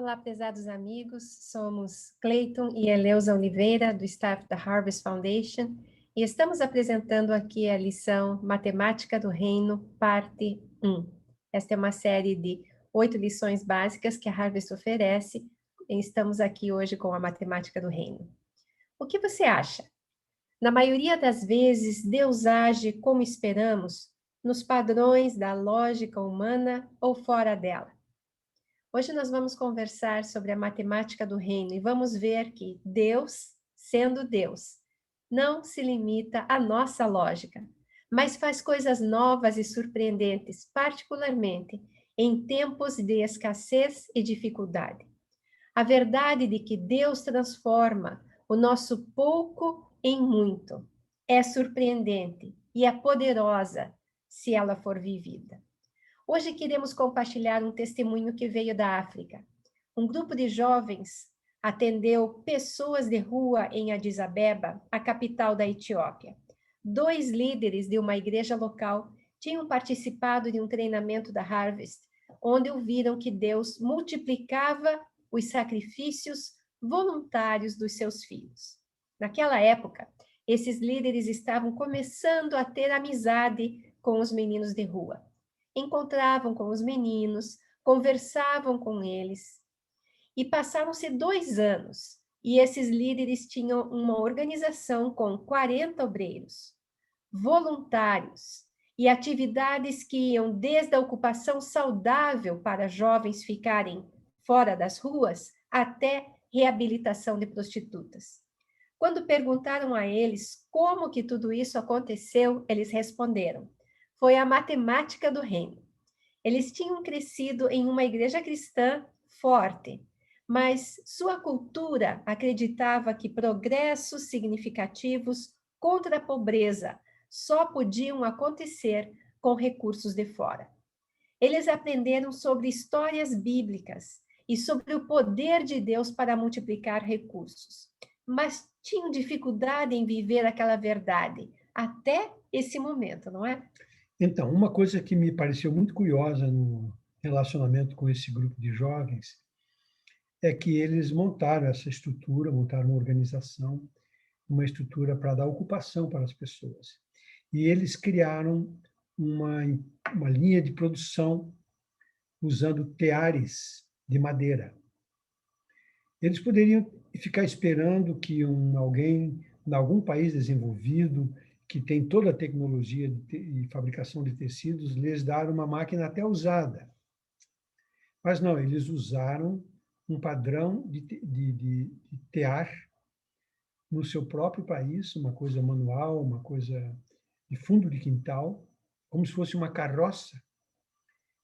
Olá, prezados amigos, somos Cleiton e Eleusa Oliveira, do staff da Harvest Foundation, e estamos apresentando aqui a lição Matemática do Reino, parte 1. Esta é uma série de 8 lições básicas que a Harvest oferece, e estamos aqui hoje com a Matemática do Reino. O que você acha? Na maioria das vezes, Deus age como esperamos, nos padrões da lógica humana ou fora dela? Hoje nós vamos conversar sobre a matemática do reino e vamos ver que Deus, sendo Deus, não se limita à nossa lógica, mas faz coisas novas e surpreendentes, particularmente em tempos de escassez e dificuldade. A verdade de que Deus transforma o nosso pouco em muito é surpreendente e é poderosa se ela for vivida. Hoje queremos compartilhar um testemunho que veio da África. Um grupo de jovens atendeu pessoas de rua em Addis Abeba, a capital da Etiópia. 2 líderes de uma igreja local tinham participado de um treinamento da Harvest, onde ouviram que Deus multiplicava os sacrifícios voluntários dos seus filhos. Naquela época, esses líderes estavam começando a ter amizade com os meninos de rua. Encontravam com os meninos, conversavam com eles. E passaram-se 2 anos, e esses líderes tinham uma organização com 40 obreiros, voluntários, e atividades que iam desde a ocupação saudável para jovens ficarem fora das ruas, até reabilitação de prostitutas. Quando perguntaram a eles como que tudo isso aconteceu, eles responderam: foi a matemática do reino. Eles tinham crescido em uma igreja cristã forte, mas sua cultura acreditava que progressos significativos contra a pobreza só podiam acontecer com recursos de fora. Eles aprenderam sobre histórias bíblicas e sobre o poder de Deus para multiplicar recursos, mas tinham dificuldade em viver aquela verdade até esse momento, não é? Então, uma coisa que me pareceu muito curiosa no relacionamento com esse grupo de jovens é que eles montaram essa estrutura, montaram uma organização, uma estrutura para dar ocupação para as pessoas. E eles criaram uma linha de produção usando teares de madeira. Eles poderiam ficar esperando que alguém, em algum país desenvolvido, que tem toda a tecnologia de fabricação de tecidos, lhes dar uma máquina até usada. Mas não, eles usaram um padrão de tear no seu próprio país, uma coisa manual, uma coisa de fundo de quintal, como se fosse uma carroça,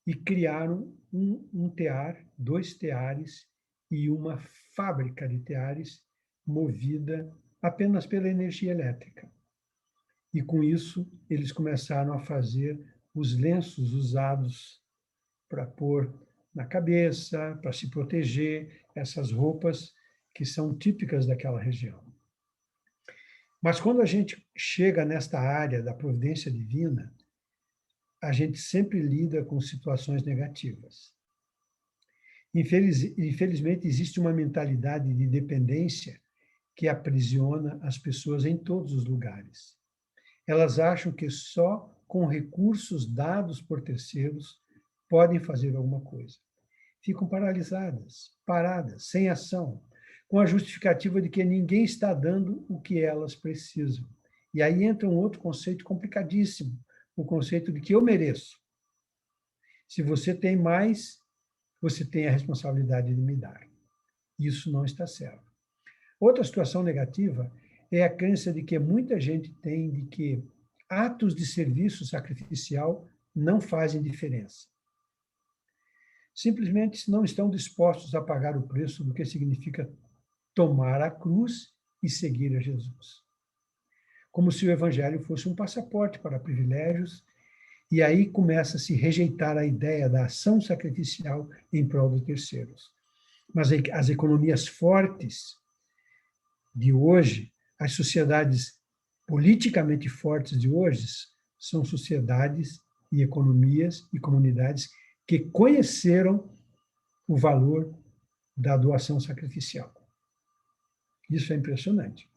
e criaram um tear, 2 teares e uma fábrica de teares movida apenas pela energia elétrica. E, com isso, eles começaram a fazer os lenços usados para pôr na cabeça, para se proteger, essas roupas que são típicas daquela região. Mas quando a gente chega nesta área da providência divina, a gente sempre lida com situações negativas. Infelizmente, existe uma mentalidade de dependência que aprisiona as pessoas em todos os lugares. Elas acham que só com recursos dados por terceiros podem fazer alguma coisa. Ficam paralisadas, paradas, sem ação, com a justificativa de que ninguém está dando o que elas precisam. E aí entra um outro conceito complicadíssimo, o conceito de que eu mereço. Se você tem mais, você tem a responsabilidade de me dar. Isso não está certo. Outra situação negativa é a crença de que muita gente tem de que atos de serviço sacrificial não fazem diferença. Simplesmente não estão dispostos a pagar o preço do que significa tomar a cruz e seguir a Jesus. Como se o evangelho fosse um passaporte para privilégios, e aí começa a se rejeitar a ideia da ação sacrificial em prol de terceiros. Mas as economias fortes de hoje, as sociedades politicamente fortes de hoje, são sociedades e economias e comunidades que conheceram o valor da doação sacrificial. Isso é impressionante.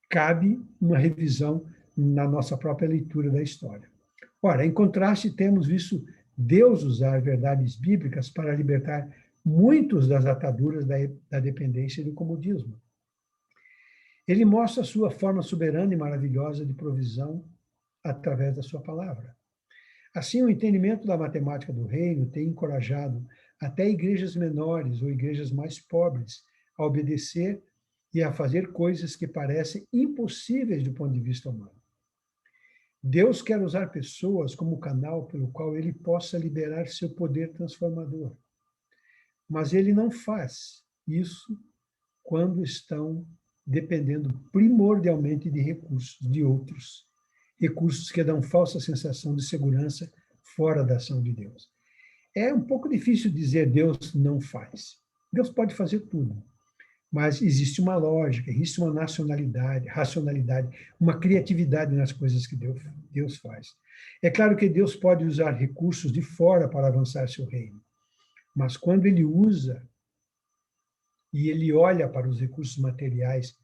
Cabe uma revisão na nossa própria leitura da história. Ora, em contraste, temos visto Deus usar verdades bíblicas para libertar muitos das ataduras da dependência e do comodismo. Ele mostra a sua forma soberana e maravilhosa de provisão através da sua palavra. Assim, o entendimento da matemática do reino tem encorajado até igrejas menores ou igrejas mais pobres a obedecer e a fazer coisas que parecem impossíveis do ponto de vista humano. Deus quer usar pessoas como canal pelo qual ele possa liberar seu poder transformador. Mas ele não faz isso quando estão dependendo primordialmente de recursos de outros, recursos que dão falsa sensação de segurança fora da ação de Deus. É um pouco difícil dizer Deus não faz. Deus pode fazer tudo, mas existe uma lógica, existe uma racionalidade, uma criatividade nas coisas que Deus faz. É claro que Deus pode usar recursos de fora para avançar seu reino, mas quando ele usa e ele olha para os recursos materiais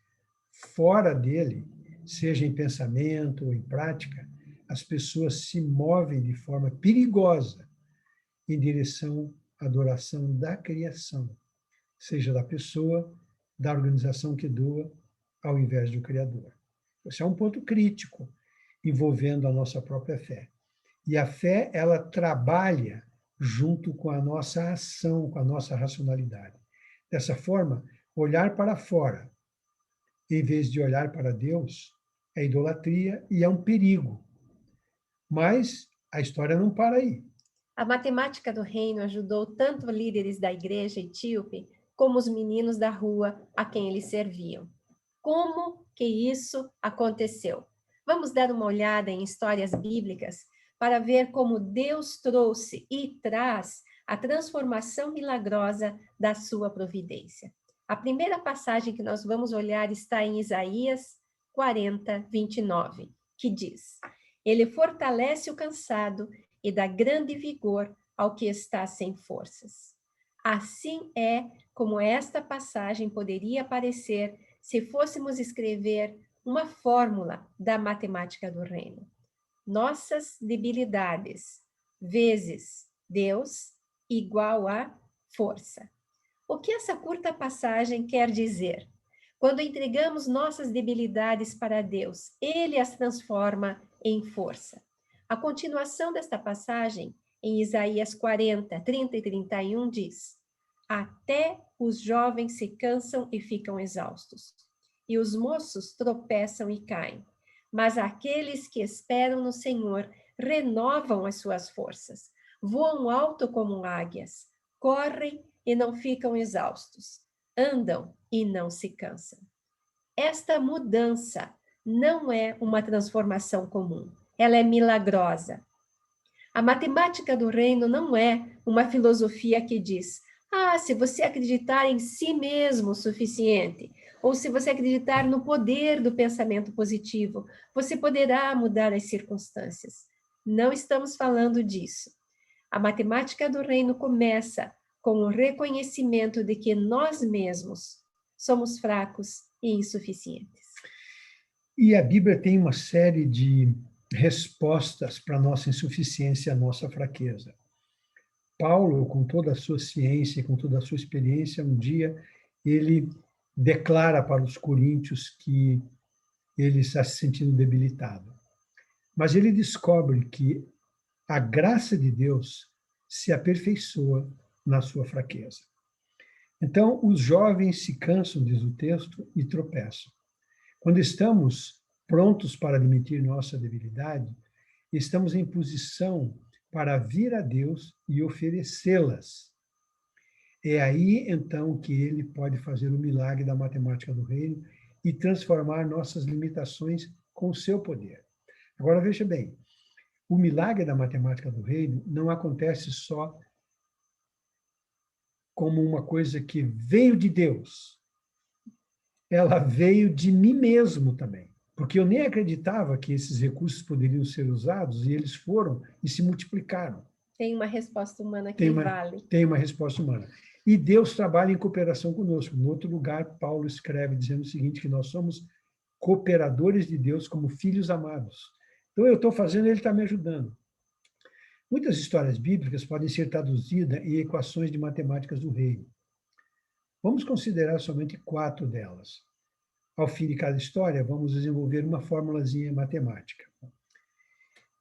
fora dele, seja em pensamento ou em prática, as pessoas se movem de forma perigosa em direção à adoração da criação, seja da pessoa, da organização que doa, ao invés do Criador. Esse é um ponto crítico envolvendo a nossa própria fé. E a fé, ela trabalha junto com a nossa ação, com a nossa racionalidade. Dessa forma, olhar para fora, em vez de olhar para Deus, é idolatria e é um perigo. Mas a história não para aí. A matemática do reino ajudou tanto líderes da igreja etíope como os meninos da rua a quem eles serviam. Como que isso aconteceu? Vamos dar uma olhada em histórias bíblicas para ver como Deus trouxe e traz a transformação milagrosa da sua providência. A primeira passagem que nós vamos olhar está em Isaías 40, 29, que diz: Ele fortalece o cansado e dá grande vigor ao que está sem forças. Assim é como esta passagem poderia parecer se fôssemos escrever uma fórmula da matemática do reino. Nossas debilidades vezes Deus igual a força. O que essa curta passagem quer dizer? Quando entregamos nossas debilidades para Deus, Ele as transforma em força. A continuação desta passagem, em Isaías 40, 30 e 31, diz: Até os jovens se cansam e ficam exaustos, e os moços tropeçam e caem. Mas aqueles que esperam no Senhor renovam as suas forças, voam alto como águias, correm e não ficam exaustos, andam e não se cansam. Esta mudança não é uma transformação comum, ela é milagrosa. A matemática do reino não é uma filosofia que diz: se você acreditar em si mesmo o suficiente, ou se você acreditar no poder do pensamento positivo, você poderá mudar as circunstâncias. Não estamos falando disso. A matemática do reino começa com o reconhecimento de que nós mesmos somos fracos e insuficientes. E a Bíblia tem uma série de respostas para a nossa insuficiência e a nossa fraqueza. Paulo, com toda a sua ciência, com toda a sua experiência, um dia ele declara para os coríntios que ele está se sentindo debilitado. Mas ele descobre que a graça de Deus se aperfeiçoa na sua fraqueza. Então, os jovens se cansam, diz o texto, e tropeçam. Quando estamos prontos para admitir nossa debilidade, estamos em posição para vir a Deus e oferecê-las. É aí, então, que ele pode fazer o milagre da matemática do reino e transformar nossas limitações com o seu poder. Agora, veja bem, o milagre da matemática do reino não acontece só como uma coisa que veio de Deus. Ela veio de mim mesmo também, porque eu nem acreditava que esses recursos poderiam ser usados, e eles foram e se multiplicaram. Tem uma resposta humana que vale. Tem uma resposta humana. E Deus trabalha em cooperação conosco. Em outro lugar, Paulo escreve dizendo o seguinte, que nós somos cooperadores de Deus como filhos amados. Então, eu estou fazendo, ele está me ajudando. Muitas histórias bíblicas podem ser traduzidas em equações de matemáticas do reino. Vamos considerar somente 4 delas. Ao fim de cada história, vamos desenvolver uma formulazinha matemática.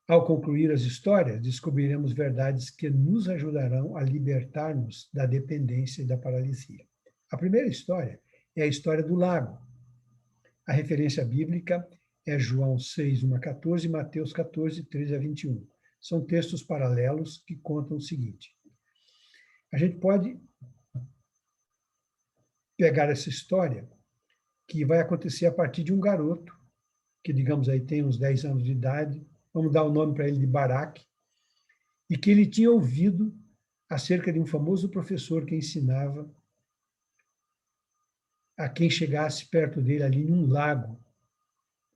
Ao concluir as histórias, descobriremos verdades que nos ajudarão a libertar-nos da dependência e da paralisia. A primeira história é a história do lago. A referência bíblica é João 6, 1 a 14 e Mateus 14, 13 a 21. São textos paralelos que contam o seguinte. A gente pode pegar essa história que vai acontecer a partir de um garoto, que, digamos aí, tem uns 10 anos de idade, vamos dar o nome para ele de Baraque, e que ele tinha ouvido acerca de um famoso professor que ensinava a quem chegasse perto dele ali num lago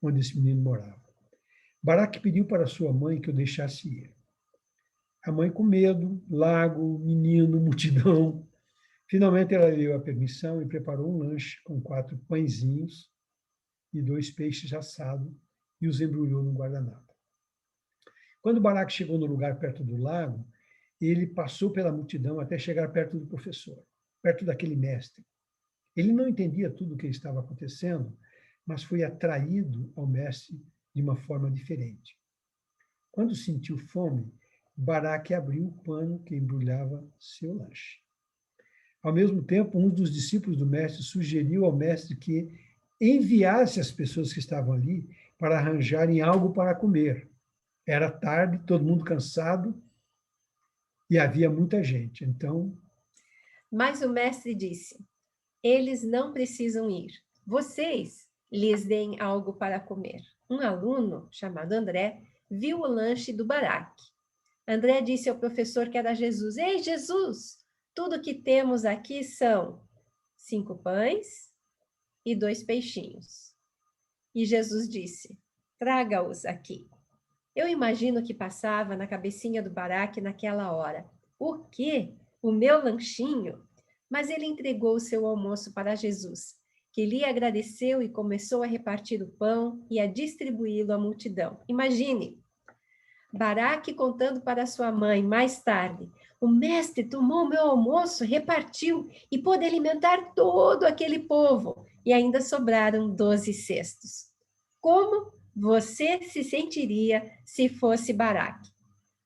onde esse menino morava. Baraque pediu para sua mãe que o deixasse ir. A mãe com medo, lago, menino, multidão. Finalmente ela deu a permissão e preparou um lanche com 4 pãezinhos e 2 peixes assados e os embrulhou no guardanapo. Quando Baraque chegou no lugar perto do lago, ele passou pela multidão até chegar perto do professor, perto daquele mestre. Ele não entendia tudo o que estava acontecendo, mas foi atraído ao mestre de uma forma diferente. Quando sentiu fome, Baraque abriu o pano que embrulhava seu lanche. Ao mesmo tempo, um dos discípulos do mestre sugeriu ao mestre que enviasse as pessoas que estavam ali para arranjarem algo para comer. Era tarde, todo mundo cansado e havia muita gente. Então, mas o mestre disse: eles não precisam ir. Vocês lhes deem algo para comer. Um aluno, chamado André, viu o lanche do Baraque. André disse ao professor que era Jesus: Ei, Jesus, tudo que temos aqui são 5 pães e 2 peixinhos. E Jesus disse: traga-os aqui. Eu imagino o que passava na cabecinha do Baraque naquela hora. O quê? O meu lanchinho? Mas ele entregou o seu almoço para Jesus, que lhe agradeceu e começou a repartir o pão e a distribuí-lo à multidão. Imagine, Baraque contando para sua mãe mais tarde: o mestre tomou o meu almoço, repartiu e pôde alimentar todo aquele povo, e ainda sobraram 12 cestos. Como você se sentiria se fosse Baraque?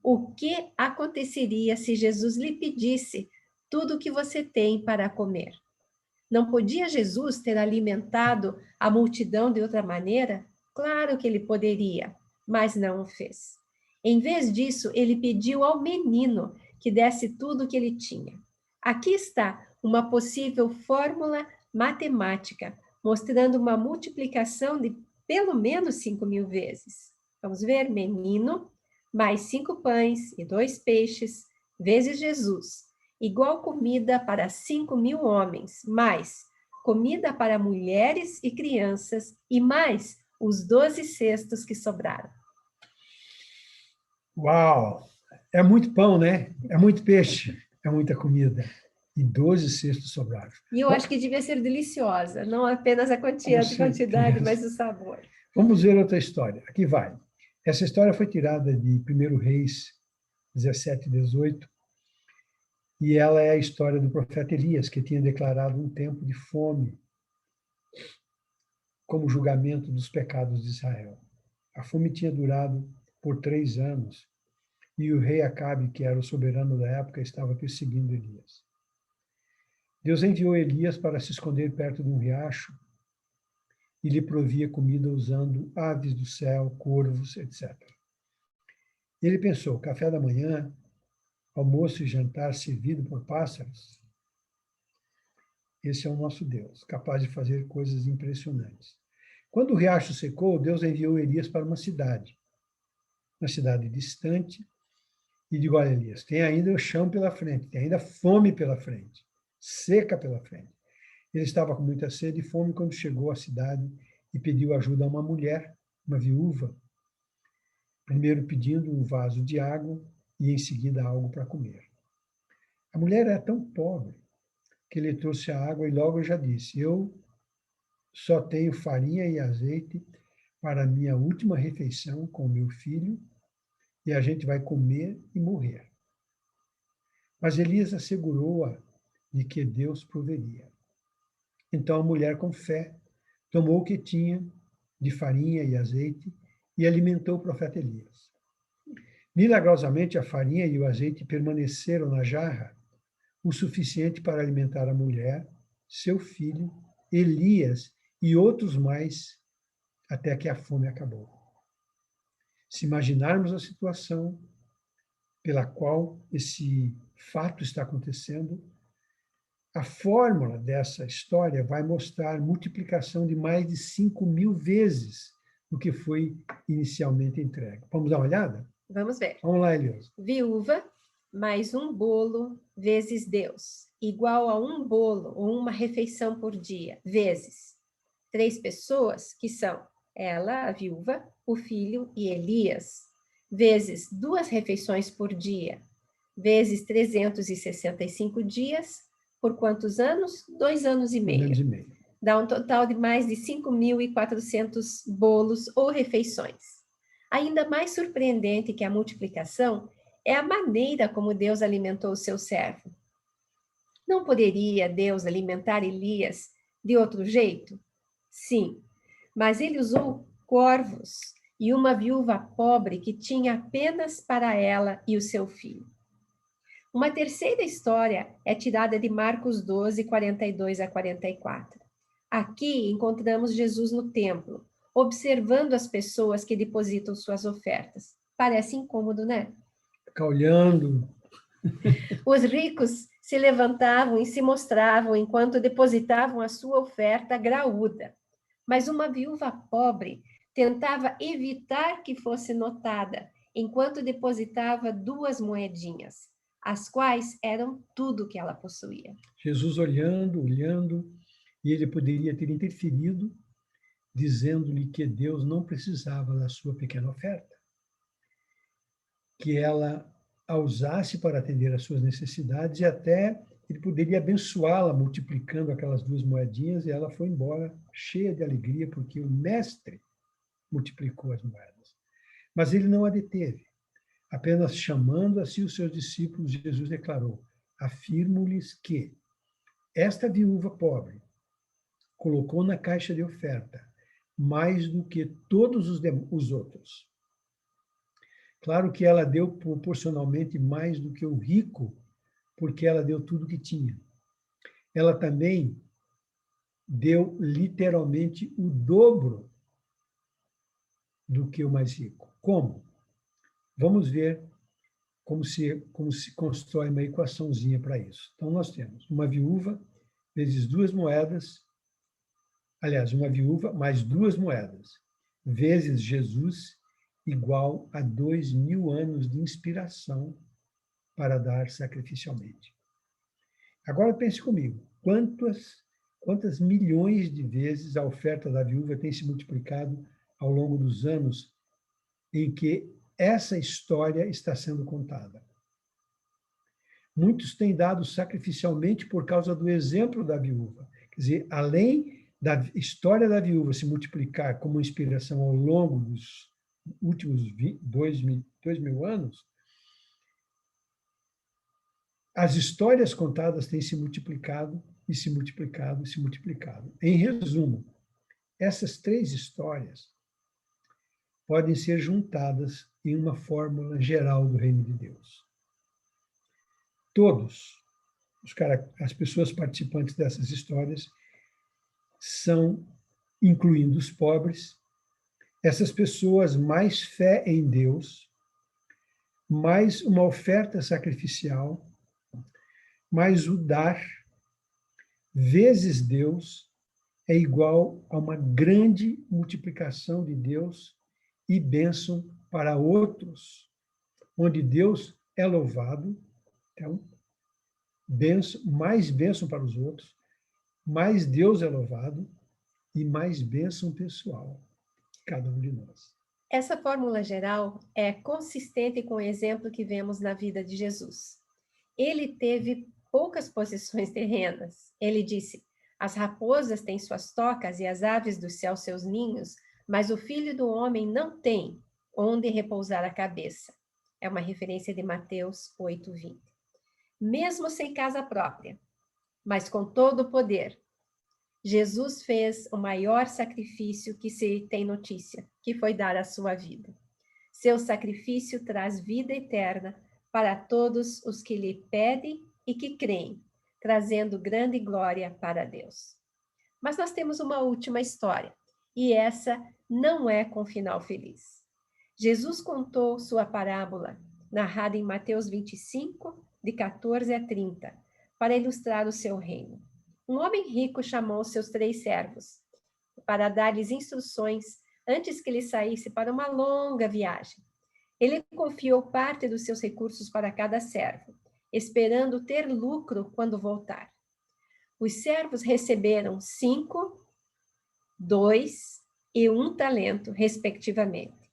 O que aconteceria se Jesus lhe pedisse tudo o que você tem para comer? Não podia Jesus ter alimentado a multidão de outra maneira? Claro que ele poderia, mas não o fez. Em vez disso, ele pediu ao menino que desse tudo o que ele tinha. Aqui está uma possível fórmula matemática, mostrando uma multiplicação de pelo menos 5.000 vezes. Vamos ver, menino, mais 5 pães e 2 peixes, vezes Jesus, igual comida para 5.000 homens, mais comida para mulheres e crianças, e mais os 12 cestos que sobraram. uau! É muito pão, né? É muito peixe, é muita comida. E 12 cestos sobraram. E eu acho que devia ser deliciosa, não apenas a quantidade, mas o sabor. Vamos ver outra história. Aqui vai. Essa história foi tirada de 1 Reis 17 e 18, e ela é a história do profeta Elias, que tinha declarado um tempo de fome como julgamento dos pecados de Israel. A fome tinha durado por 3 anos, e o rei Acabe, que era o soberano da época, estava perseguindo Elias. Deus enviou Elias para se esconder perto de um riacho e lhe provia comida usando aves do céu, corvos, etc. Ele pensou: café da manhã, almoço e jantar servido por pássaros? Esse é o nosso Deus, capaz de fazer coisas impressionantes. Quando o riacho secou, Deus enviou Elias para uma cidade distante, e disse: olha, Elias, tem ainda o chão pela frente, tem ainda fome pela frente, seca pela frente. Ele estava com muita sede e fome quando chegou à cidade e pediu ajuda a uma mulher, uma viúva, primeiro pedindo um vaso de água e, em seguida, algo para comer. A mulher era tão pobre que ele trouxe a água e logo já disse: eu só tenho farinha e azeite para a minha última refeição com meu filho e a gente vai comer e morrer. Mas Elias assegurou-a de que Deus proveria. Então a mulher, com fé, tomou o que tinha de farinha e azeite e alimentou o profeta Elias. Milagrosamente, a farinha e o azeite permaneceram na jarra o suficiente para alimentar a mulher, seu filho, Elias e outros mais, até que a fome acabou. Se imaginarmos a situação pela qual esse fato está acontecendo, a fórmula dessa história vai mostrar multiplicação de mais de 5.000 vezes do que foi inicialmente entregue. Vamos dar uma olhada? Vamos ver. Vamos lá, Elias. Viúva mais um bolo vezes Deus, igual a um bolo ou uma refeição por dia, vezes 3 pessoas, que são ela, a viúva, o filho e Elias, vezes 2 refeições por dia, vezes 365 dias, por quantos anos? 2 anos e meio. 2 anos e meio. Dá um total de mais de 5.400 bolos ou refeições. Ainda mais surpreendente que a multiplicação é a maneira como Deus alimentou o seu servo. Não poderia Deus alimentar Elias de outro jeito? Sim, mas ele usou corvos e uma viúva pobre que tinha apenas para ela e o seu filho. Uma terceira história é tirada de Marcos 12, 42 a 44. Aqui encontramos Jesus no templo, observando as pessoas que depositam suas ofertas. Parece incômodo, né? Ficar olhando. Os ricos se levantavam e se mostravam enquanto depositavam a sua oferta graúda. Mas uma viúva pobre tentava evitar que fosse notada, enquanto depositava 2 moedinhas, as quais eram tudo que ela possuía. Jesus olhando, e ele poderia ter interferido, dizendo-lhe que Deus não precisava da sua pequena oferta, que ela a usasse para atender às suas necessidades e até ele poderia abençoá-la multiplicando aquelas 2 moedinhas e ela foi embora cheia de alegria porque o mestre multiplicou as moedas. Mas ele não a deteve. Apenas chamando a si os seus discípulos, Jesus declarou: afirmo-lhes que esta viúva pobre colocou na caixa de oferta mais do que todos os outros. Claro que ela deu proporcionalmente mais do que o rico, porque ela deu tudo que tinha. Ela também deu literalmente o dobro do que o mais rico. Como? Vamos ver como se constrói uma equaçãozinha para isso. Então, nós temos uma viúva vezes 2 moedas, aliás, uma viúva mais 2 moedas, vezes Jesus, igual a 2.000 anos de inspiração para dar sacrificialmente. Agora pense comigo, quantas milhões de vezes a oferta da viúva tem se multiplicado ao longo dos anos em que essa história está sendo contada? Muitos têm dado sacrificialmente por causa do exemplo da viúva. Quer dizer, além da história da viúva se multiplicar como inspiração ao longo dos últimos 2.000 anos, as histórias contadas têm se multiplicado e se multiplicado e se multiplicado. Em resumo, essas 3 histórias podem ser juntadas em uma fórmula geral do reino de Deus. Todos as pessoas participantes dessas histórias são, incluindo os pobres, essas pessoas mais fé em Deus, mais uma oferta sacrificial, mais o dar, vezes Deus, é igual a uma grande multiplicação de Deus e bênção para outros, onde Deus é louvado. Então, mais bênção para os outros, mais Deus é louvado e mais bênção pessoal de cada um de nós. Essa fórmula geral é consistente com o exemplo que vemos na vida de Jesus. Ele teve poucas possessões terrenas. Ele disse: as raposas têm suas tocas e as aves do céu seus ninhos, mas o filho do homem não tem onde repousar a cabeça. É uma referência de Mateus 8:20. Mesmo sem casa própria, mas com todo o poder, Jesus fez o maior sacrifício que se tem notícia, que foi dar a sua vida. Seu sacrifício traz vida eterna para todos os que lhe pedem e que creem, trazendo grande glória para Deus. Mas nós temos uma última história, e essa não é com final feliz. Jesus contou sua parábola, narrada em Mateus 25, de 14 a 30, para ilustrar o seu reino. Um homem rico chamou seus 3 servos para dar-lhes instruções antes que ele saísse para uma longa viagem. Ele confiou parte dos seus recursos para cada servo, esperando ter lucro quando voltar. Os servos receberam 5, 2 e 1 talento, respectivamente.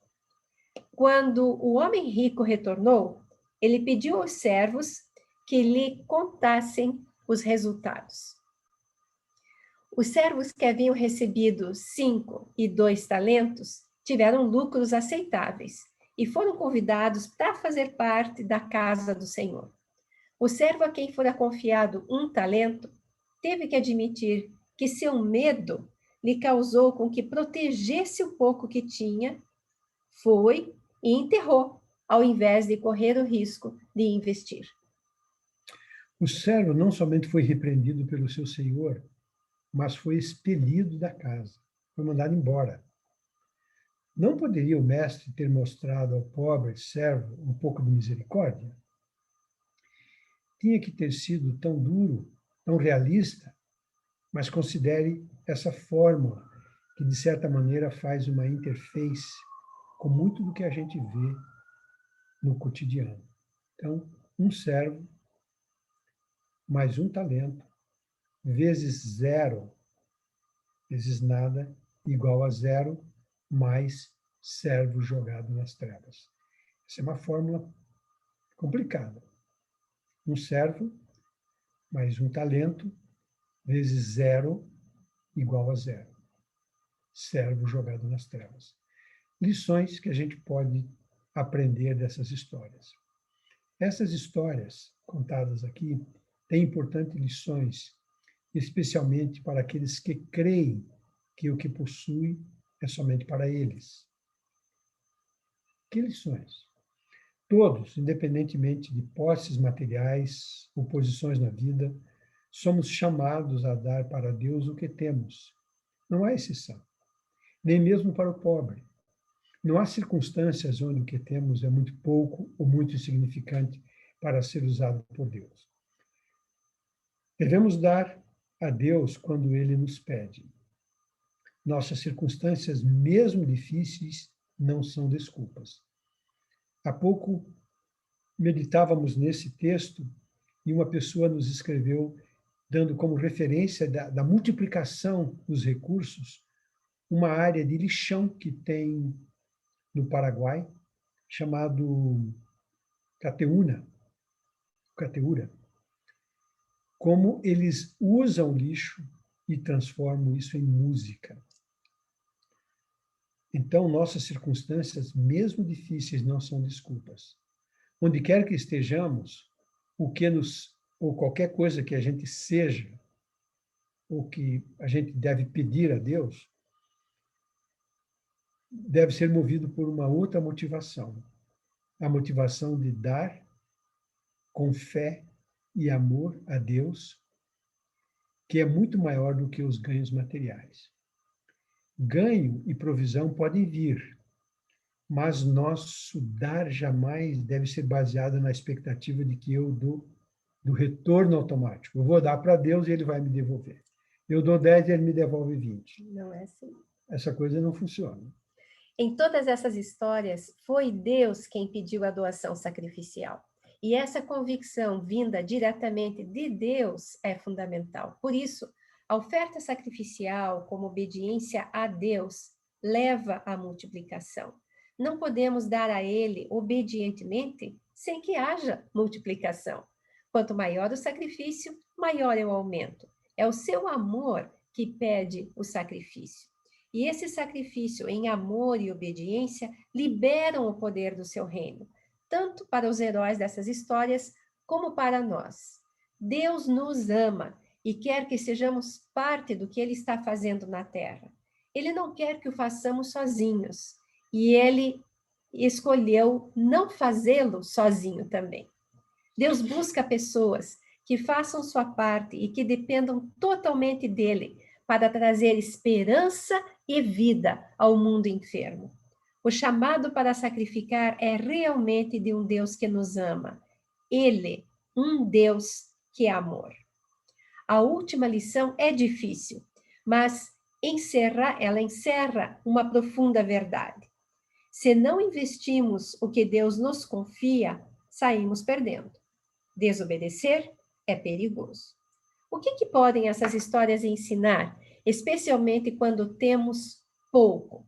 Quando o homem rico retornou, ele pediu aos servos que lhe contassem os resultados. Os servos que haviam recebido 5 e 2 talentos tiveram lucros aceitáveis e foram convidados para fazer parte da casa do Senhor. O servo a quem fora confiado 1 talento teve que admitir que seu medo lhe causou com que protegesse o pouco que tinha, foi e enterrou, ao invés de correr o risco de investir. O servo não somente foi repreendido pelo seu senhor, mas foi expelido da casa, foi mandado embora. Não poderia o mestre ter mostrado ao pobre servo um pouco de misericórdia? Tinha que ter sido tão duro, tão realista, mas considere essa fórmula que, de certa maneira, faz uma interface com muito do que a gente vê no cotidiano. Então, um servo mais 1 talento, vezes 0, vezes nada, igual a 0, mais servo jogado nas trevas. Essa é uma fórmula complicada. Um servo mais 1 talento, vezes 0, igual a 0. Servo jogado nas trevas. Lições que a gente pode aprender dessas histórias. Essas histórias contadas aqui têm importantes lições, especialmente para aqueles que creem que o que possui é somente para eles. Que lições? Todos, independentemente de posses materiais ou posições na vida, somos chamados a dar para Deus o que temos. Não há exceção, nem mesmo para o pobre. Não há circunstâncias onde o que temos é muito pouco ou muito insignificante para ser usado por Deus. Devemos dar a Deus quando Ele nos pede. Nossas circunstâncias, mesmo difíceis, não são desculpas. Há pouco meditávamos nesse texto e uma pessoa nos escreveu, dando como referência da multiplicação dos recursos, uma área de lixão que tem no Paraguai, chamado Cateúra. Como eles usam lixo e transformam isso em música. Então, nossas circunstâncias, mesmo difíceis, não são desculpas. Onde quer que estejamos, ou qualquer coisa que a gente seja, ou que a gente deve pedir a Deus, deve ser movido por uma outra motivação. A motivação de dar com fé e amor a Deus, que é muito maior do que os ganhos materiais. Ganho e provisão podem vir, mas nosso dar jamais deve ser baseado na expectativa de que eu dou do retorno automático. Eu vou dar para Deus e Ele vai me devolver. Eu dou 10 e Ele me devolve 20. Não é assim. Essa coisa não funciona. Em todas essas histórias, foi Deus quem pediu a doação sacrificial. E essa convicção vinda diretamente de Deus é fundamental. Por isso, a oferta sacrificial, como obediência a Deus, leva à multiplicação. não podemos dar a ele obedientemente sem que haja multiplicação. Quanto maior o sacrifício, maior é o aumento. É o seu amor que pede o sacrifício. E esse sacrifício em amor e obediência liberam o poder do seu reino, tanto para os heróis dessas histórias como para nós. Deus nos ama e quer que sejamos parte do que Ele está fazendo na Terra. Ele não quer que o façamos sozinhos, e Ele escolheu não fazê-lo sozinho também. Deus busca pessoas que façam sua parte e que dependam totalmente dele para trazer esperança e vida ao mundo enfermo. O chamado para sacrificar é realmente de um Deus que nos ama. Ele, um Deus que é amor. A última lição é difícil, mas ela encerra uma profunda verdade. Se não investimos o que Deus nos confia, saímos perdendo. Desobedecer é perigoso. O que podem essas histórias ensinar, especialmente quando temos pouco?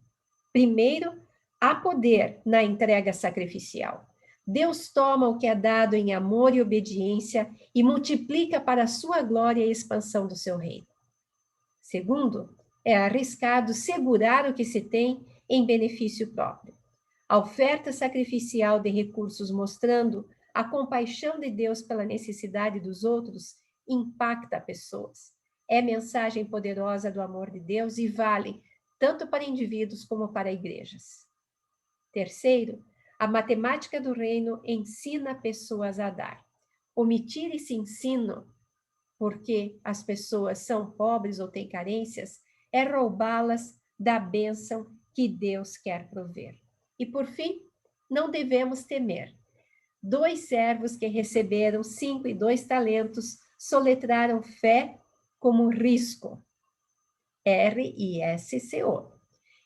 Primeiro, há poder na entrega sacrificial. Deus toma o que é dado em amor e obediência e multiplica para a sua glória e expansão do seu reino. Segundo, é arriscado segurar o que se tem em benefício próprio. A oferta sacrificial de recursos mostrando a compaixão de Deus pela necessidade dos outros impacta pessoas. É mensagem poderosa do amor de Deus e vale tanto para indivíduos como para igrejas. Terceiro, a matemática do reino ensina pessoas a dar. Omitir esse ensino, porque as pessoas são pobres ou têm carências, é roubá-las da bênção que Deus quer prover. E por fim, não devemos temer. 2 servos que receberam 5 e 2 talentos soletraram fé como risco, R-I-S-C-O.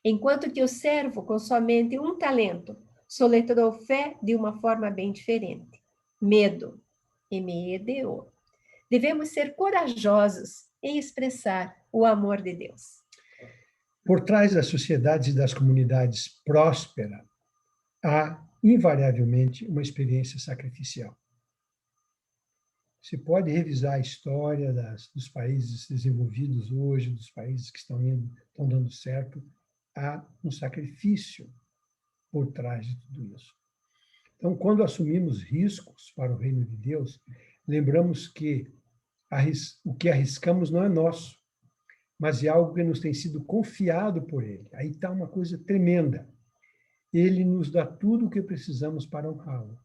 Enquanto que o servo com somente 1 talento soletrou fé de uma forma bem diferente, medo, M-E-D-O. Devemos ser corajosos em expressar o amor de Deus. Por trás das sociedades e das comunidades prósperas, há invariavelmente uma experiência sacrificial. Você pode revisar a história dos países desenvolvidos hoje, dos países que estão dando certo, há um sacrifício por trás de tudo isso. Então, quando assumimos riscos para o reino de Deus, lembramos que o que arriscamos não é nosso, mas é algo que nos tem sido confiado por Ele. Aí está uma coisa tremenda. Ele nos dá tudo o que precisamos para honrá-lo.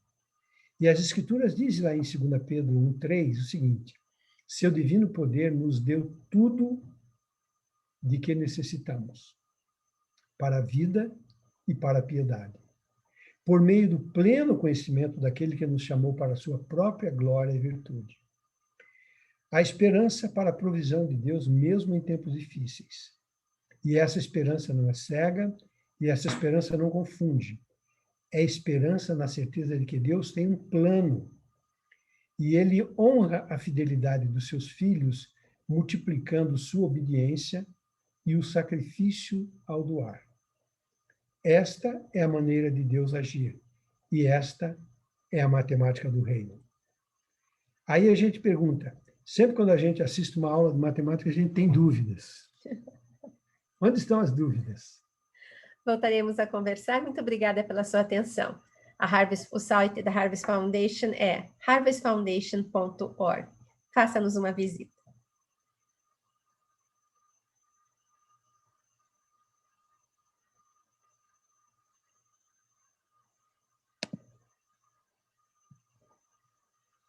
E as Escrituras dizem lá em 2 Pedro 1,3 o seguinte: seu divino poder nos deu tudo de que necessitamos para a vida e para a piedade, por meio do pleno conhecimento daquele que nos chamou para a sua própria glória e virtude. A esperança para a provisão de Deus mesmo em tempos difíceis. E essa esperança não é cega, e essa esperança não confunde. É esperança na certeza de que Deus tem um plano e Ele honra a fidelidade dos seus filhos, multiplicando sua obediência e o sacrifício ao doar. Esta é a maneira de Deus agir e esta é a matemática do reino. Aí a gente pergunta, sempre quando a gente assiste uma aula de matemática, a gente tem dúvidas. Onde estão as dúvidas? Voltaremos a conversar. Muito obrigada pela sua atenção. O site da Harvest Foundation é harvestfoundation.org. Faça-nos uma visita.